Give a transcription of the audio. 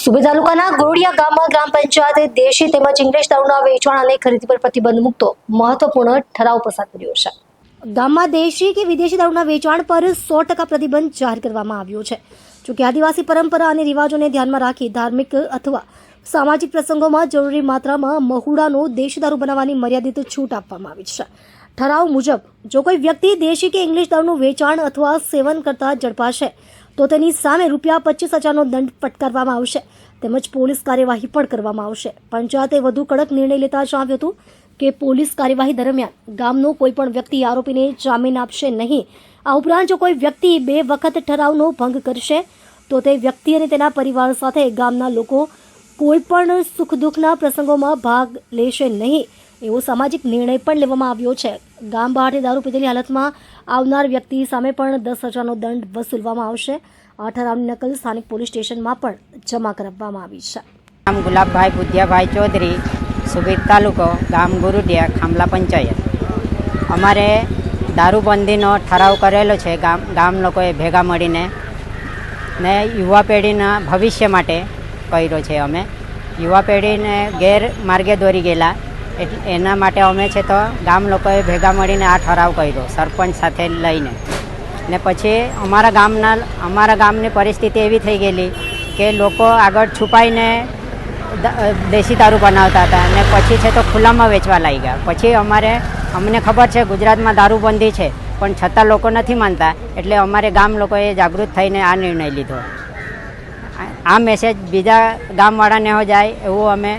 સુબે તાલુકાના ગોરડિયા ગામમાં ગ્રામ પંચાયતે દેશી તેમજ ઇંગ્લિશ દારૂના વેચાણ અને ખરીદી પર પ્રતિબંધ મૂકતો મહત્વપૂર્ણ ઠરાવ પસાર કર્યો છે। ગામમાં દેશી કે વિદેશી દારૂના વેચાણ પર 100% પ્રતિબંધ જાહેર કરવામાં આવ્યો છે। જોકે આદિવાસી પરંપરા અને રિવાજોને ધ્યાનમાં રાખી ધાર્મિક અથવા સામાજિક પ્રસંગોમાં જરૂરી માત્રામાં મહુડાનો દેશી દારૂ બનાવવાની મર્યાદિત છૂટ આપવામાં આવી છે। ઠરાવ મુજબ જો કોઈ વ્યક્તિ દેશી કે ઇંગ્લિશ દારૂનું વેચાણ અથવા સેવન કરતા ઝડપાશે તો તેની સામે ₹25,000નો દંડ ફટકારવામાં આવશે તેમજ પોલીસ કાર્યવાહી પણ કરવામાં આવશે। પંચાયતે વધુ કડક નિર્ણય લેતા જણાવ્યું હતું કે પોલીસ કાર્યવાહી દરમિયાન ગામનો કોઈ પણ વ્યક્તિ આરોપીને જામીન આપશે નહીં। આ ઉપરાંત જો કોઈ વ્યક્તિ 2 વખત ઠરાવનો ભંગ કરશે તો તે વ્યક્તિ અને તેના પરિવાર સાથે ગામના લોકો કોઈ પણ સુખ દુઃખના પ્રસંગોમાં ભાગ લેશે નહીં એવો સામાજિક નિર્ણય પણ લેવામાં આવ્યો છે। ગામ બહારથી દારૂ પીધેલી હાલતમાં આવનાર વ્યક્તિ સામે પણ 10,000નો દંડ વસૂલવામાં આવશે। આ ઠરાવની નકલ સ્થાનિક પોલીસ સ્ટેશનમાં પણ જમા કરાવવામાં આવી છે। નામ ગુલાબભાઈ બુધિયાભાઈ ચૌધરી, સુબીર તાલુકો, ગામ ગોરડિયા, ખામલા પંચાયત। અમારે દારૂબંધીનો ઠરાવ કરેલો છે ગામ લોકોએ ભેગા મળીને ને યુવા પેઢીના ભવિષ્ય માટે કર્યો છે। અમે યુવા પેઢીને ગેરમાર્ગે દોરી ગયેલા એટલે એના માટે અમે છે તો ગામ લોકોએ ભેગા મળીને આ ઠરાવ કર્યો સરપંચ સાથે લઈને ને પછી અમારા ગામની પરિસ્થિતિ એવી થઈ ગયેલી કે લોકો આગળ છુપાઈને દેશી દારૂ બનાવતા હતા અને પછી છે તો ખુલ્લામાં વેચવા લાગી ગયા। પછી અમને ખબર છે ગુજરાતમાં દારૂબંધી છે પણ છતાં લોકો નથી માનતા એટલે અમારે ગામ લોકોએ જાગૃત થઈને આ નિર્ણય લીધો। આ મેસેજ બીજા ગામવાળાને હો જાય એવું અમે